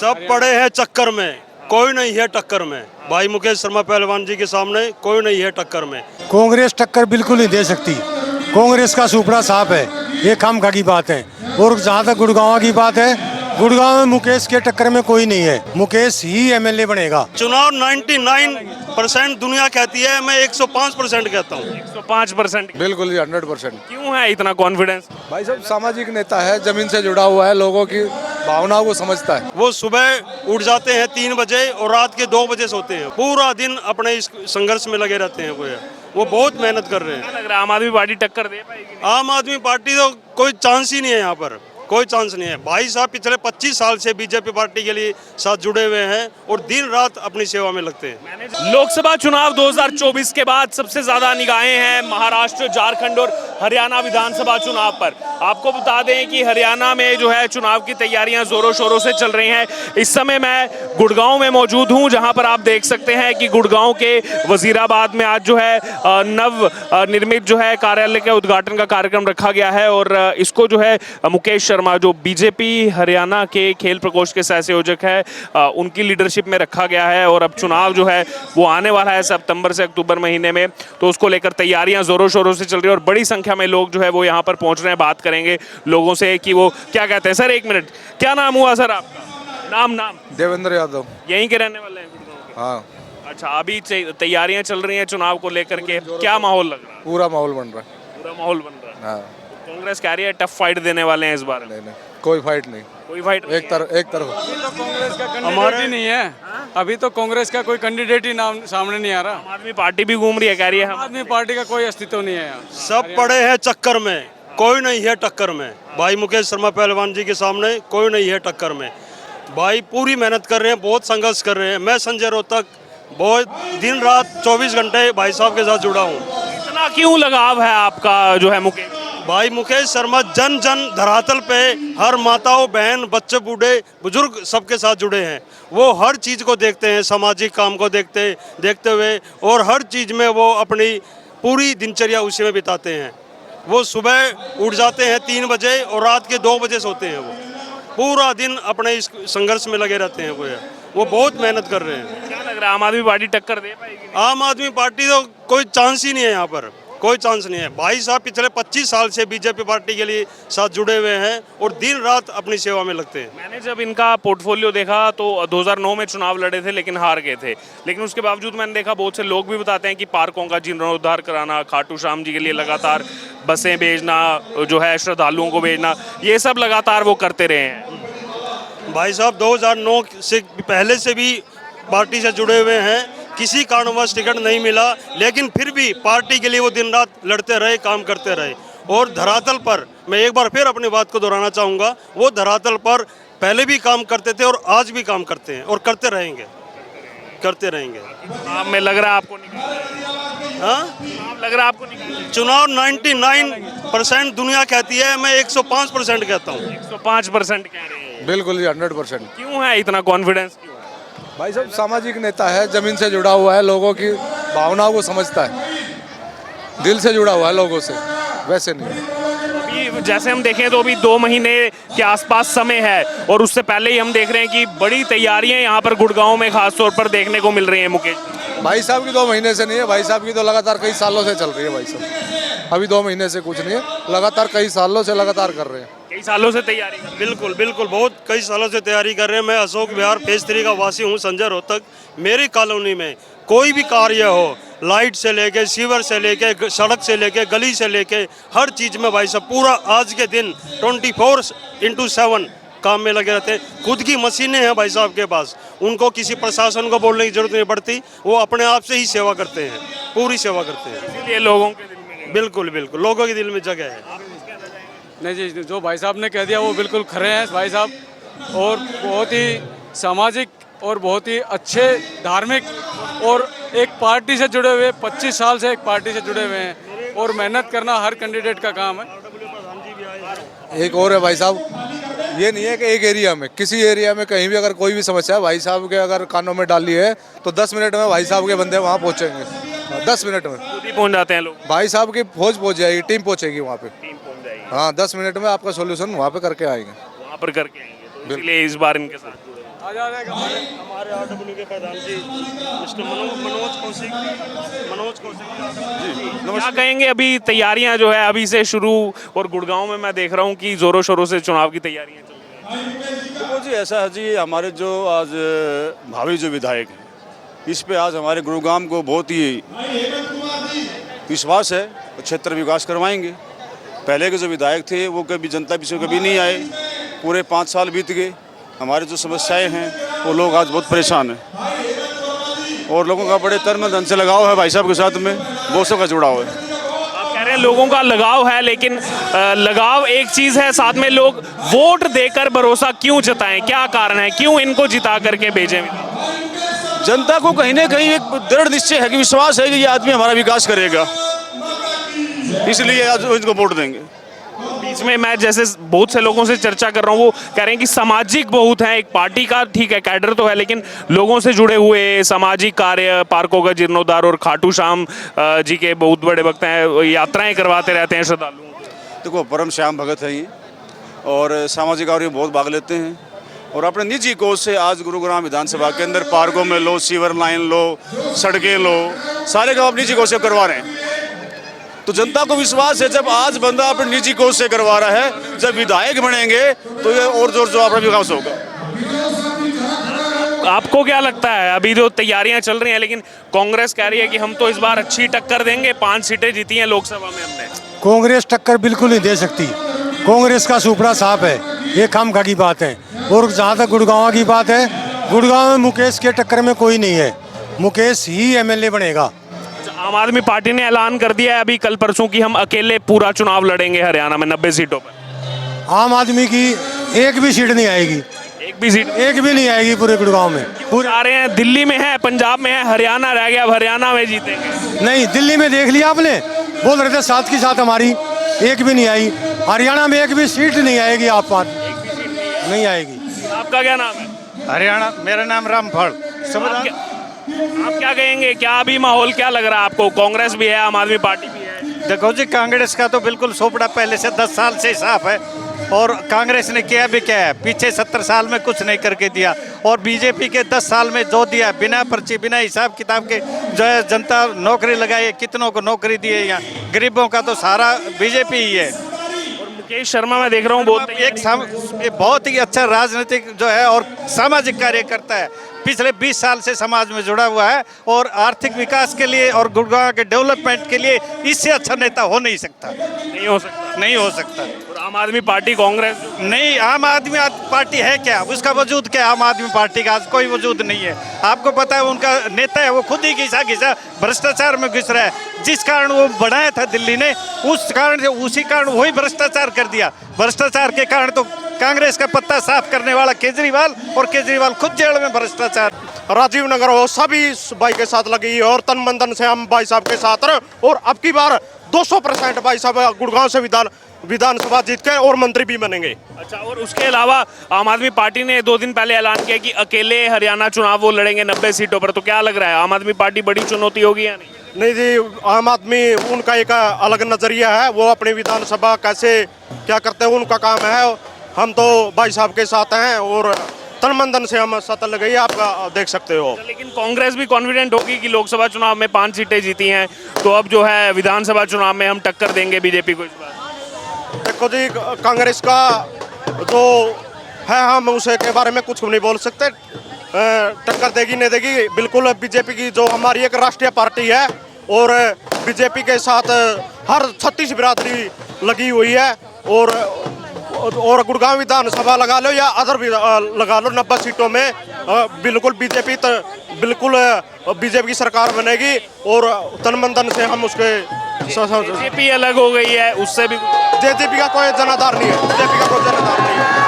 सब पड़े हैं चक्कर में, कोई नहीं है टक्कर में। भाई मुकेश शर्मा पहलवान जी के सामने कोई नहीं है टक्कर में। कांग्रेस टक्कर बिल्कुल नहीं दे सकती। कांग्रेस का सुपड़ा साफ है, ये खामखा की बात है। और जहाँ तक गुड़गांव की बात है, गुड़गांव में मुकेश के टक्कर में कोई नहीं है, मुकेश ही एमएलए बनेगा। चुनाव 99% दुनिया कहती है, मैं 105% कहता हूँ। 105% बिल्कुल जी 100%। क्यों है इतना कॉन्फिडेंस? भाई साहब सामाजिक नेता है, जमीन से जुड़ा हुआ है, लोगों की भावनाओं को समझता है। वो सुबह उठ जाते हैं 3 बजे और रात के 2 बजे सोते हैं। पूरा दिन अपने इस संघर्ष में लगे रहते हैं। वो बहुत मेहनत कर रहे हैं। क्या लग रहा है आम आदमी पार्टी टक्कर दे पाएगी? आम आदमी पार्टी तो कोई चांस ही नहीं है, यहाँ पर कोई चांस नहीं है। भाई साहब पिछले 25 साल से बीजेपी पार्टी के लिए साथ जुड़े हुए हैं और दिन रात अपनी सेवा में लगते हैं। लोकसभा चुनाव 2024 के बाद सबसे ज्यादा निगाहें हैं महाराष्ट्र, झारखंड और हरियाणा विधानसभा चुनाव पर। आपको बता दें कि हरियाणा में जो है चुनाव की तैयारियां जोरों शोरों से चल रही हैं। इस समय मैं गुड़गांव में मौजूद हूं, जहां पर आप देख सकते हैं कि गुड़गांव के वजीराबाद में आज जो है नव निर्मित जो है कार्यालय के उद्घाटन का कार्यक्रम रखा गया है। और इसको जो है मुकेश शर्मा जो बीजेपी हरियाणा के खेल प्रकोष्ठ के सहसंयोजक है, उनकी लीडरशिप में रखा गया है। और अब चुनाव जो है वो आने वाला है सितंबर से अक्टूबर महीने में, तो उसको लेकर तैयारियां जोरों शोरों से चल रही है और बड़ी संख्या में लोग जो है वो यहाँ पर पहुंच रहे हैं। बात करेंगे लोगों से कि वो क्या कहते हैं। सर एक मिनट, क्या नाम हुआ सर आपका? नाम देवेंद्र यादव। यहीं के रहने वाले हैं गुड़गांव के? हाँ। अच्छा, अभी तैयारियां चल रही हैं चुनाव को लेकर के, क्या माहौल लग रहा है? पूरा माहौल बन रहा है। पूरा माहौल बन रहा है। हाँ। कांग्रेस कह रही है टफ फाइट देने वाले हैं इस बार। नहीं, कोई फाइट नहीं, कोई फाइट एक तरफ। कांग्रेस का कैंडिडेट ही नहीं है। अभी तो कांग्रेस का कोई कैंडिडेट ही नाम सामने नहीं आ रहा। आम आदमी पार्टी भी घूम रही है, कह रही है आम आदमी पार्टी का कोई अस्तित्व नहीं है यहाँ। सब पड़े हैं चक्कर में, कोई नहीं है टक्कर में। भाई मुकेश शर्मा पहलवान जी के सामने कोई नहीं है टक्कर में। भाई पूरी मेहनत कर रहे हैं, बहुत संघर्ष कर रहे हैं। मैं संजय रोहतक बहुत दिन रात 24 घंटे भाई साहब के साथ जुड़ा हूँ। इतना क्यों लगाव है आपका जो है मुकेश? भाई मुकेश शर्मा जन जन धरातल पे हर माताओं, बहन, बच्चे, बूढ़े, बुजुर्ग सबके साथ जुड़े हैं। वो हर चीज़ को देखते हैं, सामाजिक काम को देखते हुए, और हर चीज़ में वो अपनी पूरी दिनचर्या उसी में बिताते हैं। वो सुबह उठ जाते हैं 3 बजे और रात के 2 बजे सोते हैं। वो पूरा दिन अपने इस संघर्ष में लगे रहते हैं। वो बहुत मेहनत कर रहे हैं। क्या लग रहा है आम आदमी पार्टी टक्कर दे पाएगी? आम आदमी पार्टी तो कोई चांस ही नहीं है, यहाँ पर कोई चांस नहीं है। भाई साहब पिछले 25 साल से बीजेपी पार्टी के लिए साथ जुड़े हुए हैं और दिन रात अपनी सेवा में लगते हैं। मैंने जब इनका पोर्टफोलियो देखा तो 2009 में चुनाव लड़े थे लेकिन हार गए थे, लेकिन उसके बावजूद मैंने देखा बहुत से लोग भी बताते हैं कि पार्कों का जीर्णोद्धार कराना, खाटू श्याम जी के लिए लगातार बसें भेजना, जो है श्रद्धालुओं को भेजना, ये सब लगातार वो करते रहे हैं। भाई साहब 2009 से पहले से भी पार्टी से जुड़े हुए हैं। किसी कारणवश टिकट नहीं मिला, लेकिन फिर भी पार्टी के लिए वो दिन रात लड़ते रहे, काम करते रहे। और धरातल पर मैं एक बार फिर अपनी बात को दोहराना चाहूँगा, वो धरातल पर पहले भी काम करते थे और आज भी काम करते हैं और करते रहेंगे। चुनाव में लग रहा है आपको निकालेंगे? हाँ, लग रहा है आपको निकालेंगे? चुनाव 99% दुनिया कहती है, मैं 105% कहता हूँ। 105% कह रहे हैं। बिल्कुल जी 100%। क्यों है इतना कॉन्फिडेंस? क्यों है? भाई साहब सामाजिक नेता है, जमीन से जुड़ा हुआ है, लोगों की भावनाओं को समझता है, दिल से जुड़ा हुआ है लोगों से, वैसे नहीं। अभी जैसे हम देखें तो अभी 2 महीने के आसपास समय है और उससे पहले ही हम देख रहे हैं कि बड़ी तैयारियां यहाँ पर गुड़गांव में खास तौर पर देखने को मिल रही हैं। मुकेश भाई साहब की 2 महीने से नहीं है, भाई साहब की तो लगातार कई सालों से चल रही है। भाई साहब अभी 2 महीने से कुछ नहीं है, लगातार कई सालों से लगातार कर रहे हैं। कई सालों से तैयारी कर। बिल्कुल बहुत कई सालों से तैयारी कर रहे हैं। मैं अशोक विहार फेज 3 का वासी हूँ, संजय रोहतक। मेरी कॉलोनी में कोई भी कार्य हो, लाइट से लेके, सीवर से लेके, सड़क से लेके, गली से लेके, हर चीज़ में भाई साहब पूरा आज के दिन 24/7 काम में लगे रहते हैं। खुद की मशीनें हैं भाई साहब के पास, उनको किसी प्रशासन को बोलने की जरूरत नहीं पड़ती। वो अपने आप से ही सेवा करते हैं, पूरी सेवा करते हैं। इसलिए लोगों के दिल में बिल्कुल लोगों के दिल में जगह है। नहीं जी, जो भाई साहब ने कह दिया वो बिल्कुल खरे हैं भाई साहब, और बहुत ही सामाजिक और बहुत ही अच्छे धार्मिक, और एक पार्टी से जुड़े हुए, 25 साल से एक पार्टी से जुड़े हुए हैं, और मेहनत करना हर कैंडिडेट का काम है। एक और है भाई साहब, ये नहीं है कि एक एरिया में, किसी एरिया में कहीं भी अगर कोई भी समस्या है, भाई साहब के अगर कानों में डाली है तो 10 मिनट में भाई साहब के बंदे वहाँ पहुँचेंगे। 10 मिनट में खुद ही पहुंच जाते हैं लोग। भाई साहब की फौज पहुँच जाएगी, टीम पहुँचेगी वहाँ पे। टीम पहुंच जाएगी हाँ, 10 मिनट में आपका सोल्यूशन वहाँ पे करके आएंगे। वहाँ पर करके आएंगे, तो इसलिए इस बार इनके साथ जुड़े हैं। हमारे आरडब्ल्यू के प्रधान जी मिस्टर मनोज कौशिक जी, क्या कहेंगे अभी तैयारियां जो है अभी से शुरू, और गुड़गांव में मैं देख रहा हूं कि जोरों शोरों से चुनाव की तैयारियां चल रही हैं। देखो जी, ऐसा है जी, हमारे जो आज भावी जो विधायक हैं, इस पे आज हमारे गुरुग्राम को बहुत ही विश्वास है, क्षेत्र विकास करवाएंगे। पहले के जो विधायक थे वो कभी जनता पीछे कभी नहीं आए, पूरे 5 साल बीत गए। हमारे जो समस्याएं हैं वो लोग आज बहुत परेशान हैं, और लोगों का बड़े तन मन धन से लगाव है भाई साहब के साथ में, बहुत का जुड़ाव है। आप कह रहे हैं लोगों का लगाव है, लेकिन लगाव एक चीज है, साथ में लोग वोट देकर भरोसा क्यों जताएं, क्या कारण है, क्यों इनको जिता करके भेजें? जनता को कहीं ना कहीं एक दृढ़ निश्चय है कि विश्वास है कि ये आदमी हमारा विकास करेगा, इसलिए आज इनको वोट देंगे। बीच में मैं जैसे बहुत से लोगों से चर्चा कर रहा हूँ, वो कह रहे हैं कि सामाजिक बहुत है, एक पार्टी का ठीक है कैडर तो है, लेकिन लोगों से जुड़े हुए सामाजिक कार्य, पार्कों का जीर्णोद्धार, और खाटू श्याम जी के बहुत बड़े भक्त हैं, यात्राएं करवाते रहते हैं श्रद्धालुओं को। देखो, परम श्याम भगत है ये, और सामाजिक कार्य में बहुत भाग लेते हैं, और अपने निजी कोष से आज गुरुग्राम विधानसभा के अंदर पार्कों में लो, सीवर लाइन लो, सड़कें लो, सारे काम निजी कोष से करवा रहे हैं। तो जनता को विश्वास है, जब आज बंदा अपने निजी कोष से करवा रहा है, जब विधायक बनेंगे तो ये और जोर जो अपना विकास होगा। आपको क्या लगता है, अभी जो तैयारियां चल रही हैं, लेकिन कांग्रेस कह रही है कि हम तो इस बार अच्छी टक्कर देंगे, 5 सीटें जीती हैं लोकसभा में हमने। कांग्रेस टक्कर बिल्कुल नहीं दे सकती, कांग्रेस का सुपड़ा साफ है, ये खामखा की बात है। और जहाँ तक गुड़गांव की बात है, गुड़गांव में मुकेश के टक्कर में कोई नहीं है, मुकेश ही एमएलए बनेगा। आम आदमी पार्टी ने ऐलान कर दिया है अभी कल परसों कि हम अकेले पूरा चुनाव लड़ेंगे हरियाणा में 90 सीटों पर। आम आदमी की एक भी सीट नहीं आएगी, एक भी नहीं आएगी पूरे गुड़गांव में। पूरे आ रहे हैं, दिल्ली में है, पंजाब में है, हरियाणा रह गया, अब हरियाणा में जीतेंगे। नहीं, दिल्ली में देख लिया आपने, बोल रहे थे 7 की 7 हमारी, एक भी नहीं आई। हरियाणा में एक भी सीट नहीं आएगी, आप नहीं आएगी। आपका क्या नाम है? हरियाणा, मेरा नाम रामफल। आप क्या कहेंगे, क्या अभी माहौल क्या लग रहा है आपको? कांग्रेस भी है, आम आदमी पार्टी भी है। देखो जी, कांग्रेस का तो बिल्कुल सोपड़ा पहले से 10 साल से साफ है, और कांग्रेस ने किया भी क्या है, पीछे 70 साल में कुछ नहीं करके दिया, और बीजेपी के 10 साल में जो दिया, बिना पर्ची बिना हिसाब किताब के जो है जनता नौकरी लगाई, कितनों को नौकरी दी है, यहाँ गरीबों का तो सारा बीजेपी ही है। और मुकेश शर्मा मैं देख रहा हूँ बहुत ही अच्छा राजनीतिक जो है और सामाजिक कार्य करता है, पिछले 20 साल से समाज में जुड़ा हुआ है, और आर्थिक विकास के लिए और गुड़गांव के डेवलपमेंट के लिए इससे अच्छा नेता हो नहीं सकता। नहीं हो सकता। और आम आदमी पार्टी कांग्रेस नहीं, आम आदमी पार्टी है क्या, उसका वजूद क्या? आम आदमी पार्टी का आज कोई वजूद नहीं है। आपको पता है उनका नेता है, वो खुद ही घिसा भ्रष्टाचार में घुस रहा है। जिस कारण वो बनाया था दिल्ली ने, उसी कारण वही भ्रष्टाचार कर दिया। भ्रष्टाचार के कारण तो कांग्रेस का पत्ता साफ करने वाला केजरीवाल, और केजरीवाल खुद जेल में भ्रष्टाचार। राजीव नगर हो, सभी भाई के साथ लगी, और तन मन धन से हम भाई साहब के साथ रहे, और अब की बार 200% भाई साहब गुड़गांव से विधानसभा जीत के और मंत्री भी बनेंगे। अच्छा, और उसके अलावा आम आदमी पार्टी ने 2 दिन पहले ऐलान किया कि अकेले हरियाणा चुनाव वो लड़ेंगे 90 सीटों पर। तो क्या लग रहा है, आम आदमी पार्टी बड़ी चुनौती होगी या नहीं? नहीं जी, आम आदमी उनका एक अलग नजरिया है, वो अपनी विधानसभा कैसे क्या करते हैं उनका काम है। हम तो भाई साहब के साथ हैं, और तन मन धन से हम सत्ता लगाइए, आप देख सकते हो। लेकिन कांग्रेस भी कॉन्फिडेंट होगी कि लोकसभा चुनाव में 5 सीटें जीती हैं, तो अब जो है विधानसभा चुनाव में हम टक्कर देंगे बीजेपी को इस बार। देखो जी, कांग्रेस का जो है, हम उसे के बारे में कुछ नहीं बोल सकते, टक्कर देगी नहीं देगी। बिल्कुल बीजेपी की जो हमारी एक राष्ट्रीय पार्टी है, और बीजेपी के साथ हर 36 बिरादरी लगी हुई है, और गुड़गांव विधानसभा लगा लो या अदर भी लगा लो, 90 सीटों में बिल्कुल बीजेपी की सरकार बनेगी, और तन मन धन से हम उसके बीजेपी अलग हो गई है, उससे भी जेजेपी का कोई जनाधार नहीं है, बीजेपी का कोई जनाधार नहीं है।